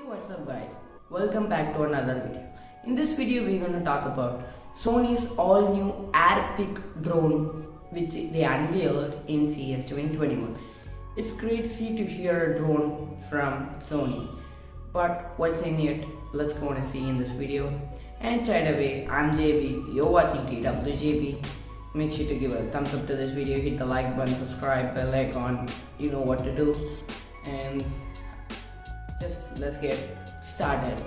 What's up guys, welcome back to another video. In this video we're going to talk about Sony's all new Airpeak drone which they unveiled in CES 2021. It's great to see to hear a drone from Sony, but what's in it, let's go and see in this video. And straight away, I'm JB, you're watching TWJB. Make sure to give a thumbs up to this video, hit the like button, subscribe, bell icon, you know what to do, and just let's get started.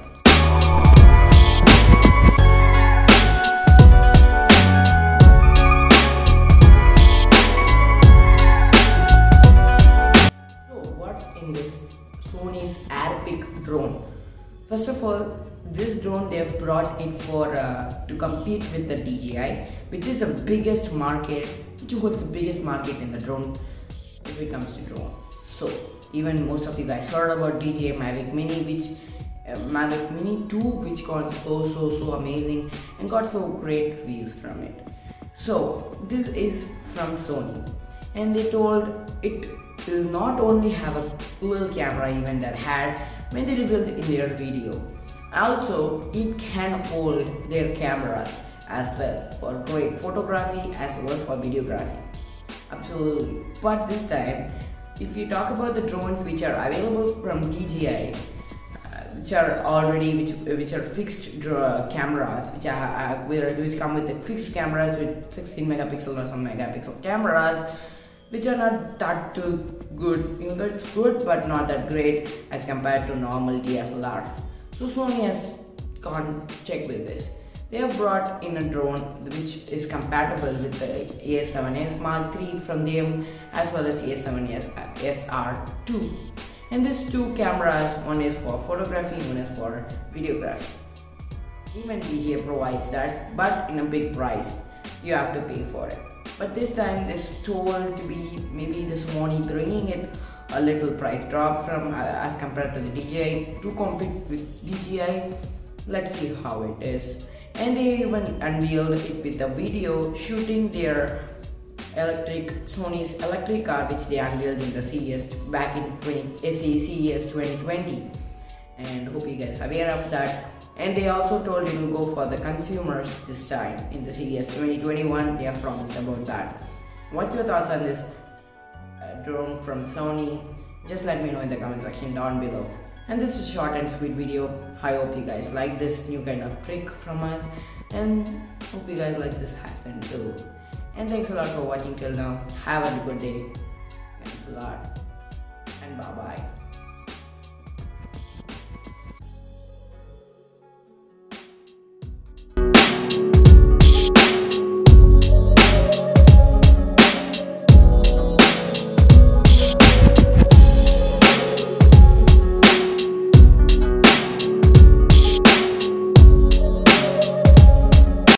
So what's in this Sony's Airpeak drone? First of all, this drone they have brought it for to compete with the DJI, which is the biggest market, which holds the biggest market in the drone if it comes to drone. So even most of you guys heard about DJI Mavic Mini, which Mavic Mini 2, which got so amazing and got so great reviews from it. So this is from Sony, and they told it will not only have a little camera even that had when they revealed in their video. Also, it can hold their cameras as well for great photography as well as for videography. Absolutely. But this time, if you talk about the drones which are available from DJI, which are fixed cameras, which come with the fixed cameras with 16 megapixel or some megapixel cameras, which are not that too good. You know, it's good but not that great as compared to normal DSLRs. So Sony has gone check with this. They have brought in a drone which is compatible with the A7S Mark III from them as well as A7S SR2. And these two cameras, one is for photography, one is for videography. Even DJI provides that, but in a big price. You have to pay for it. But this time this told to be maybe the Sony bringing it a little price drop from as compared to the DJI to compete with DJI. Let's see how it is. And they even unveiled it with a video shooting their Sony's electric car, which they unveiled in the CES back in CES 2020. And hope you guys are aware of that. And they also told you to go for the consumers this time in the CES 2021. They have promised about that. What's your thoughts on this drone from Sony? Just let me know in the comment section down below. And this is a short and sweet video. I hope you guys like this new kind of trick from us, and hope you guys like this happen too. And thanks a lot for watching till now. Have a good day. Thanks a lot and bye bye.